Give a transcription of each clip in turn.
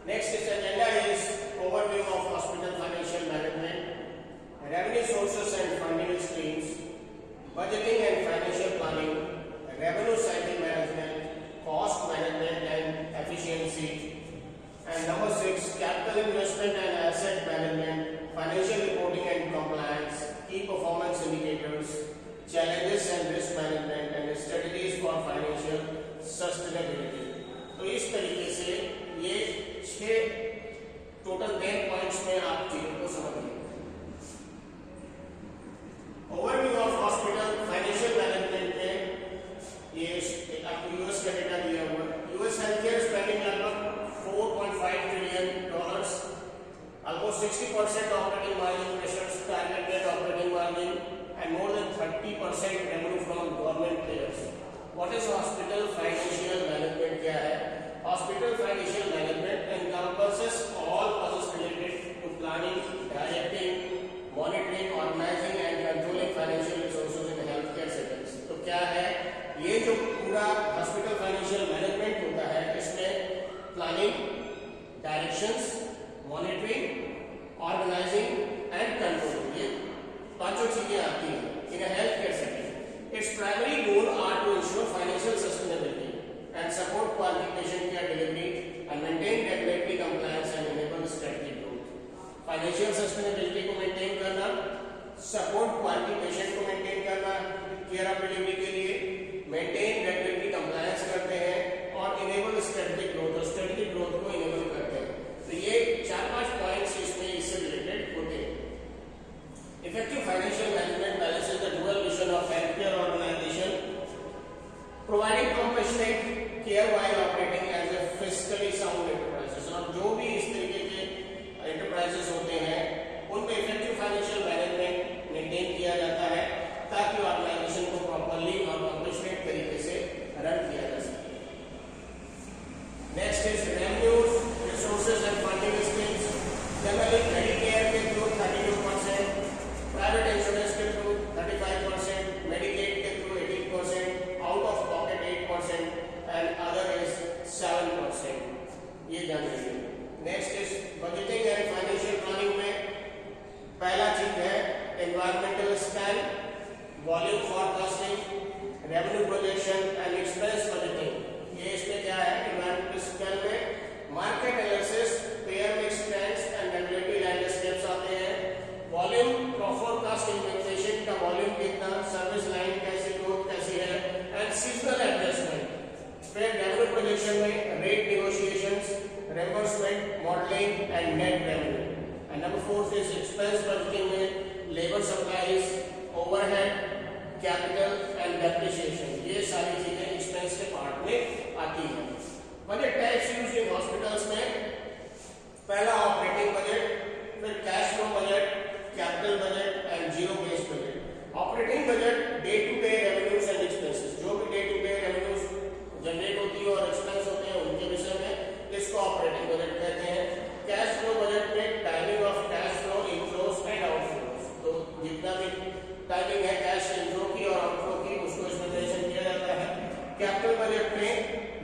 Next is agenda is overview of hospital financial management, revenue sources and funding streams, budgeting and financial planning, revenue cycle management, cost management and efficiency, and number 6, capital investment and asset management, financial reporting and compliance, key performance indicators, challenges and risk management, and strategies for financial sustainability. तो इस तरीके से ये 6 total 10 points में आप चीजों को समझिए. Overview of hospital financial management में ये आपको यूएस का डेटा दिया हुआ है. यूएस हेल्थ केयर स्पेंडिंग लगभग $4.5 trillion, almost 60% operating margin pressures, target net operating margin, and more than 30% revenue from government players. What is hospital financial management? क्या है? Hospital financial management encompasses all processes related to planning, directing, monitoring, organizing, and controlling financial resources in healthcare settings. तो क्या है? ये जो पूरा hospital financial management होता है, इसमें planning, directions, monitoring, organizing, and controlling, ये पांचों चीजें आती हैं in a healthcare setting. Its primary goal are to ensure financial sustainability and support quality patient care delivery and maintain regulatory compliance and enable strategic growth. Financial sustainability को maintain करना, support quality patient को maintain करना, care of delivery के लिए maintain regulatory compliance करते हैं और enable strategic growth और strategic growth को enable करते हैं. तो ये 4-5 पॉइंट्स इसमें इससे रिलेटेड होते हैं. Effective financial management balances the dual vision of healthcare organization, providing compassionate care while operating as a fiscally sound enterprises. और जो भी इस तरीके के enterprises होते हैं, उनमें effective financial management maintain किया जाता है ताकि ऑर्गेनाइजेशन को properly और compassionate तरीके से रन किया जा सके. Next is revenues, resources and funding streams. Generally, Medicare के through 32%, private insurance के through 35%, Medicaid के through 18%, out of pocket 8%, and other is 7%. ये जान लीजिए. Next is budgeting and financial planning में पहला चीज है environmental scan, volume forecasting, revenue projection and expense budgeting. ये इसमें क्या है? environmental scan में market analysis, payer mix trends and regulatory landscapes आते हैं. वॉल्यूम फोरकास्ट इन्वेस्टेशन का वॉल्यूम कितना, सर्विस लाइन कैसी, ग्रोथ कैसी है, एंड सीजनल एडजस्टमेंट. फिर रेवेन्यू प्रोजेक्शन में rate negotiations, reimbursement, modelling and net revenue. And number 4 is expense budgeting में labour supplies, overhead, capital and depreciation. ये सारी चीजें एक्सपेंस के पार्ट में आती हैं. Budget types used in hospitals में पहला ऑपरेटिंग बजट, फिर cash flow budget, capital budget and zero based budget. Operating budget day to day revenues and expenses, जो भी day to day revenues generate होती है और एक्सपेंस होते हैं उनके विषय में इसको ऑपरेटिंग बजट कहते हैं. कैश फ्लो बजट में timing of cash flow, inflows and outflows, तो जितना भी टाइमिंग है कैश इनफ्लो की और आउटफ्लो की उसको इसमें मेंशन किया जाता है. कैपिटल बजट में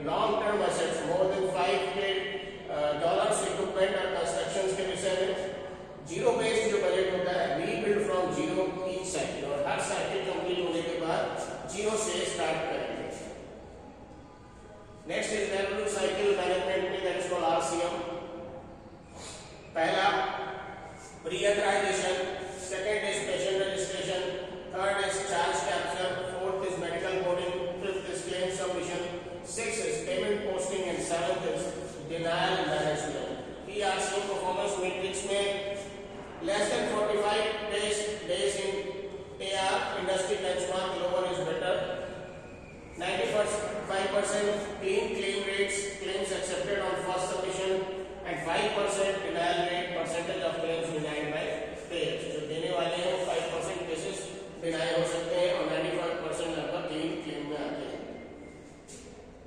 long term assets more than $5 equipment और कंस्ट्रक्शंस के विषय में. जीरो बेस्ड जो बजट होता है rebuild from zero each cycle, और हर साइकिल कंप्लीट होने के बाद जीरो से स्टार्ट करेंगे. Next is revenue cycle management में दैट इज कॉल्ड आरसीएम. पहला pre-authorisation, second is patient registration, third is charge capture, fourth is medical coding, fifth is claim submission, sixth is payment posting and seventh is denial management. RCM performance matrix में less than 45 days in AR, industry benchmark, lower is better. 95% clean claim rates, claims accepted on first submission, and 5% denial rate, percentage of claims denied by payers. जो देने वाले हैं 5% cases deny हो सकते हैं और 95% लगभग क्लीन क्लेम में आते हैं.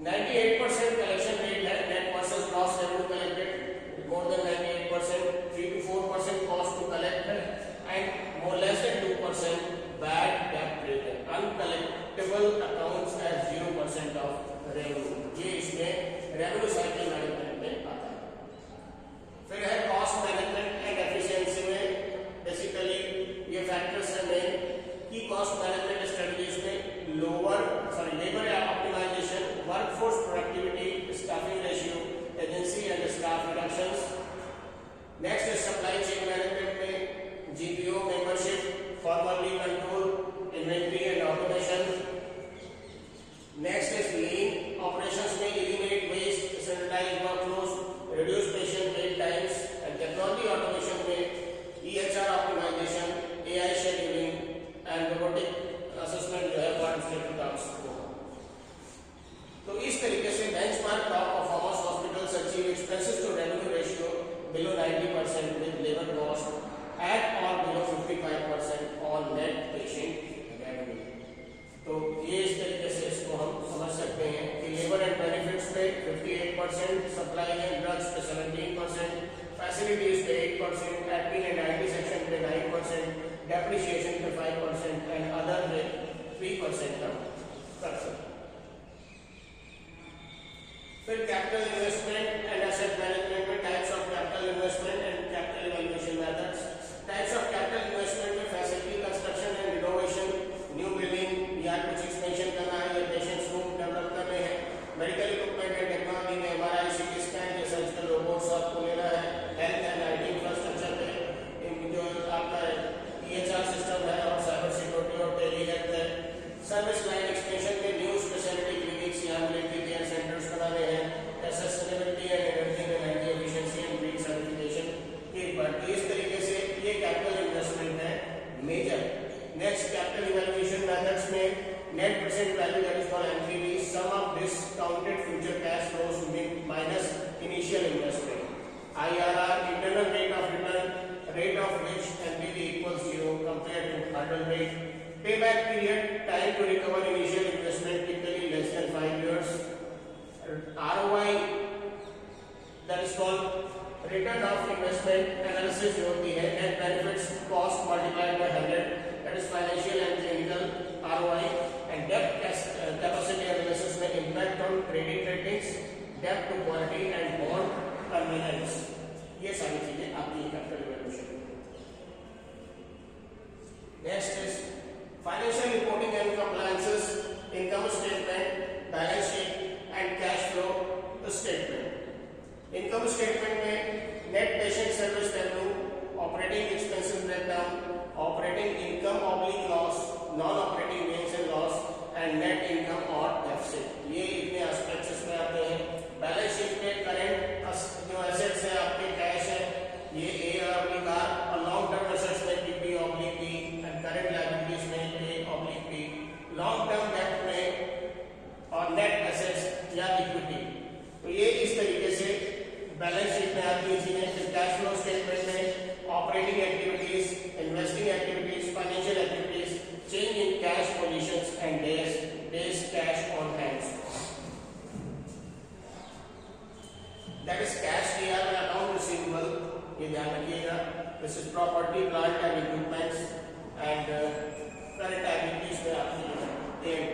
98% कलेक्शन रेट है, net versus gross revenue collected more than 98%, 3 to 4% cost to collect and more less than 2% bad debt rate. Uncollectible accounts as 0% of revenue. ये इसमें revenue cycle management में आता है. expenses to revenue ratio below 90% with labor cost at or below 55% on net patient revenue. तो ये इस तरीके से इसको हम समझ सकते हैं कि लेबर एंड बेनिफिट्स पे 58%, सप्लाई एंड ड्रग्स पे 17%, फैसिलिटीज पे 8%, एडमिन एंड आईटी सेक्शन पे 9%, डेप्रिसिएशन पे 5% एंड अदर पे 3% हम कर सकते हैं। फिर capital investment and asset management में types of capital investment and capital evaluation methods. Types of capital investment में facility construction and renovation, new building या कुछ एक्सपेंशन करना है या पेशेंट्स रूम डेवलप करने हैं, मेडिकल इक्विपमेंट एंड टेक्नोलॉजी में एमआरआई, सीटी स्कैन या सर्जिकल रोबोट्स आपको लेना है, हेल्थ एंड आईटी इंफ्रास्ट्रक्चर पे जो आपका ईएचआर सिस्टम है और साइबर सिक्योरिटी और टेली हेल्थ है, सर्विस लाइन एक्सटेंशन में न्यू स्पेशलिटी क्लिनिक्स या एम्बुलेंटरी केयर सेंटर्स बनाने हैं, sustainability and energy efficiency and green certification की बढ़ती। इस तरीके से ये कैपिटल इन्वेस्टमेंट है major. Next capital evaluation methods में net present value that is called NPV, sum of discounted future cash flows minus initial investment, IRR internal rate of return, rate of which NPV equals 0 compared to hurdle rate, payback period, time to recover initial investment typically less than 5 years, ROI that is called return of investment analysis जो होती है, net benefits cost multiplied by 100 that is financial and clinical ROI, and debt capacity analysis में impact on credit ratings, debt to quality and bond convenience। ये सारी चीजें आपकी capital evaluation. Next is financial reporting and compliances, income statement, balance sheet and cash flow statement. Income statement में net patient service revenue, operating expenses breakdown, operating income oblique loss, non operating gains and loss and net income और deficit, ये इतने aspects इसमें आते हैं। Balance sheet में current जो assets है आपके कैश है, ये ए ऑब्लिक आर, और लॉन्ग टर्म एसेट्स में PP oblique P and current liabilities में A oblique P, long term debt में और नेट एसेट्स या इक्विटी। तो ये इस तरीके से बैलेंस शीट में आती है चीजें। फिर कैश फ्लो स्टेटमेंट में operating activities, investing activities, financial activities, change in cash positions and days cash on hands, that is cash AR and account receivable, ये ध्यान रखिएगा। This is property, plant and equipments and current liabilities में आपकी AMP।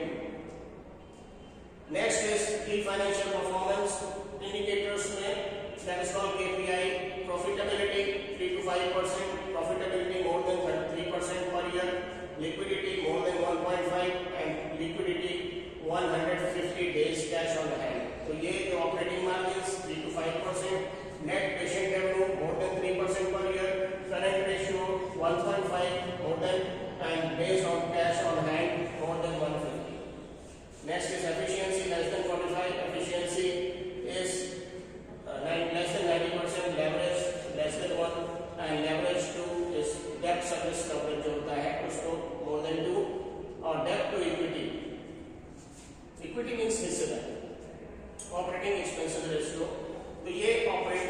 Next is key financial performance indicators में that is called KPI, profitability 3 to 5%, profitability more than 33% per year, liquidity more than 1.5 and liquidity 150 days cash on hand। तो ये जो operating margins 3 to 5%, net patient revenue more than 3% per year, current ratio 1.5 more than and days on cash on hand more than 150। Next is efficiency less than 45, efficiency is less than 90%, leverage less than 1 and leverage 2 is डेब्ट service coverage जो होता है उसको more than 2, और डेब्ट to equity, equity means हिस्सेदारी, operating expenses ratio. तो ये ऑपरेटिंग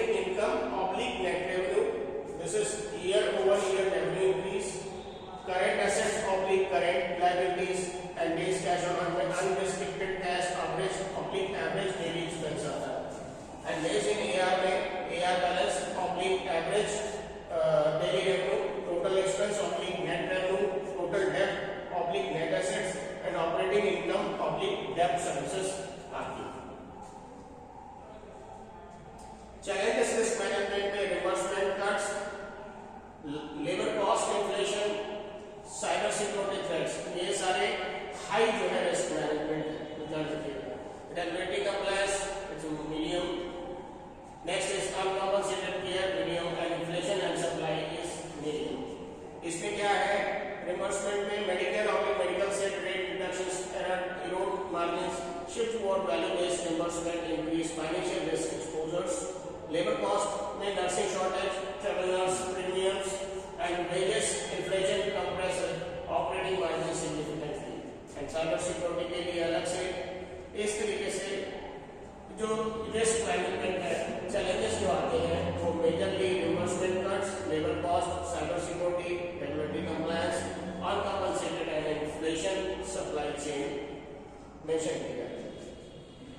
मेंशन किया है।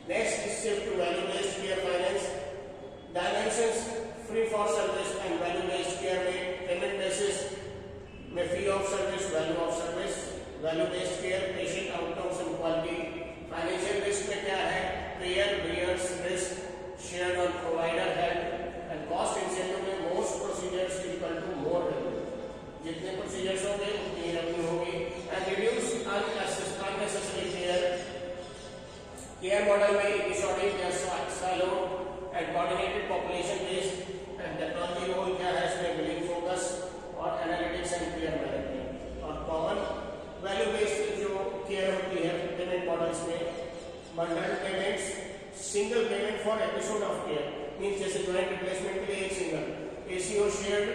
Next is shift to value based care finance. Dimensions free for service and value based care में पेमेंट बेसिस में free of service, value of service, value based care, patient outcomes and quality. Financial risk में क्या है? Payer bears risk shared on provider health and cost incentive में most procedures equal to more revenue. जितने procedures होंगे उतनी revenue होगी। And reduce unnecessary care model में episodic या silo and coordinated population based and technology role क्या है इसमें? बिलिंग फोकस और एनालिटिक्स एंड केयर मैनेजमेंट। और कॉमन वैल्यू बेस्ड जो केयर होती है पेमेंट मॉडल्स में bundle payments, single payment for episode of care means जैसे जॉइंट रिप्लेसमेंट के लिए एक single ACO shared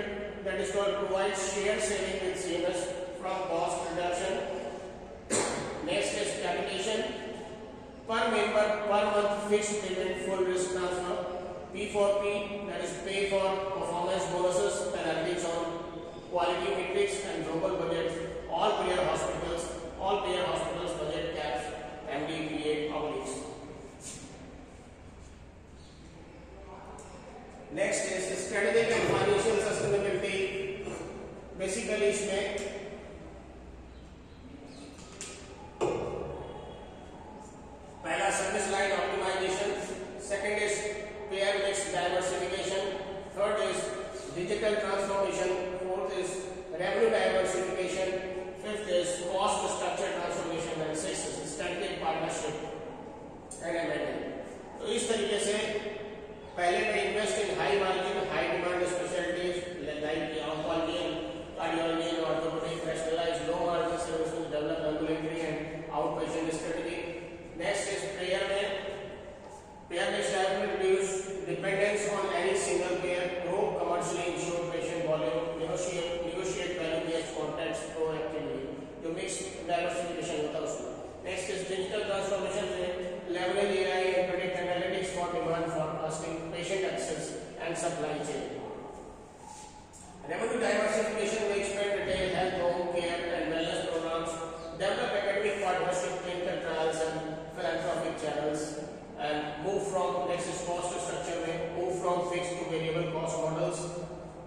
that is called provides shared saving with CMS from cost reduction. Next is capitation per member per month fixed payment full risk transfer. P4P that is pay for performance bonuses penalties on quality metrics and global budgets. All payer hospitals budget caps MD create obliques. Next is strategic and financial sustainability. Basically इसमें पहला service line optimisation, second is payer mix diversification, third is digital transformation, fourth is revenue diversification, fifth is cost structure transformation and sixth is strategic partnership and M and A. तो इस तरीके से पहले में invest in high margin high demand specialities like oncology, cardiology, orthopedic, specialised low margin services, develop ambulatory and out patient strategy. Next is pair में reduce dependence on any single pair, grow commercially insured patient volume, negotiate value based contracts proactively, जो mix diversification होता है उसमें। Next is digital transformation में leverage AI and predict analytics for demand forecasting, patient access and supply chain. Revenue diversification will expand retail health, home care and wellness programs, develop academic partnership, clinical trials and philanthropic channels, and move from next is cost structure में move from fixed to variable cost models.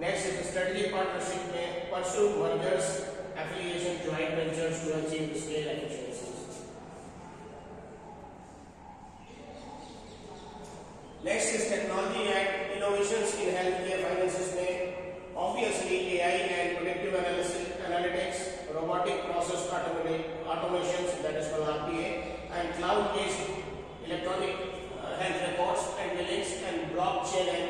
Next is strategic partnership में pursue mergers, affiliation, joint ventures to achieve scale efficiencies. Next is technology and innovations in healthcare finances में obviously AI and predictive analytics, robotic process automations that is called RPA, and cloud-based electronic health records and billings and blockchain and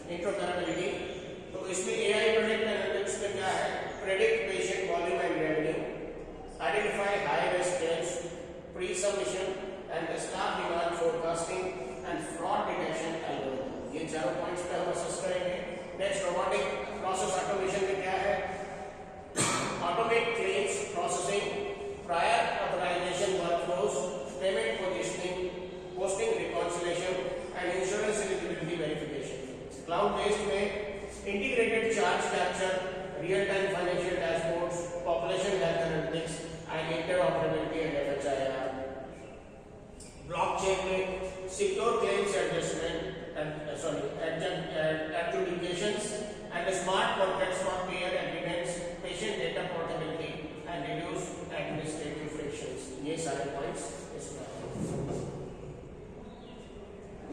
interoperability. तो इसमें AI predict analytics में क्या है? Predict patient volume and revenue, identify high risk cases, pre-submission and staff demand forecasting and fraud detection algorithm. ये चारों points पे हम assess करेंगे। नेक्स्ट रोबोटिक प्रोसेस ऑटोमेशन में क्या है? Automate claims processing, prior authorization workflows, payment posting reconciliation and insurance eligibility verification. Cloud based में integrated charge capture, real time financial dashboards, population health analytics and interoperability and FHIR। Blockchain में secure claims adjustment adjudications and smart contracts for payer agreements, patient data portability and reduce administrative frictions. ये सारे points इसमें हैं।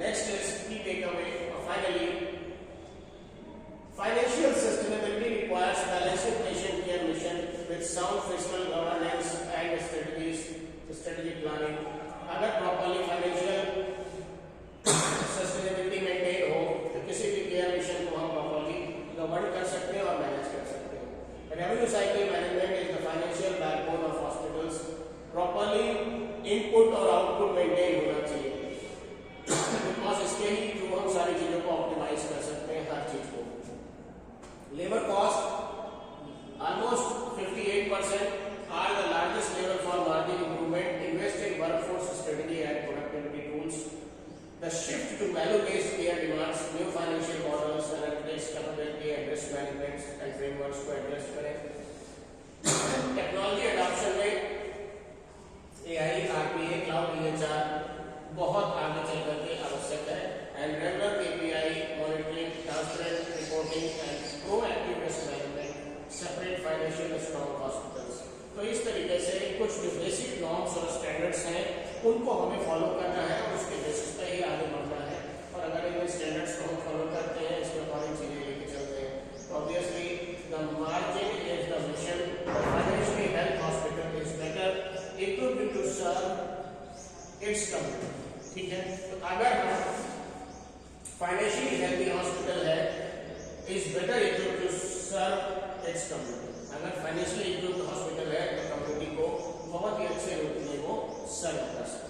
Next is key takeaway. Finally, financial sustainability requires balancing patient care mission with sound fiscal governance and strategic planning. अगर properly financial sustainability maintain हो तो किसी भी care mission को हम प्रॉपर्ली गवर्न कर सकते हैं और मैनेज कर सकते हैं। Revenue cycle management is the financial backbone of hospitals. Properly input और आउटपुट मेंटेन होना चाहिए बिकॉज इसके ही थ्रू हम सारी चीजों को ऑप्टिमाइज कर सकते हैं, हर चीज को। Labour cost almost 58% are the largest level for margin improvement. Invest in workforce strategy and productivity tools. The shift to value-based care demands new financial models, analytics, capability, and risk management and frameworks to address current technology adoption में AI, RPA, cloud, EHR बहुत आगे चल करके आवश्यक है। And regular KPI monitoring, transparent reporting and proactive risk management separate financial strong hospitals. तो इस तरीके से कुछ जो बेसिक नॉर्म्स और स्टैंडर्ड्स हैं उनको हमें फॉलो करना है और उसके बेसिस पे ही आगे बढ़ना है। और अगर इन स्टैंडर्ड्स को हम फॉलो करते हैं, इसके अकॉर्डिंग चीजें लेके चलते हैं, तो obviously the margin is the mission, the financially health hospital is better equipped to serve its community. ठीक है, तो अगर हम फाइनेंशियली हेल्थी हॉस्पिटल है is better equipped to serve its community. अगर फाइनेंशियली इक्विप्ड हॉस्पिटल है तो कम्युनिटी को बहुत ही अच्छे रूप में वो सर्व कर सकते हैं।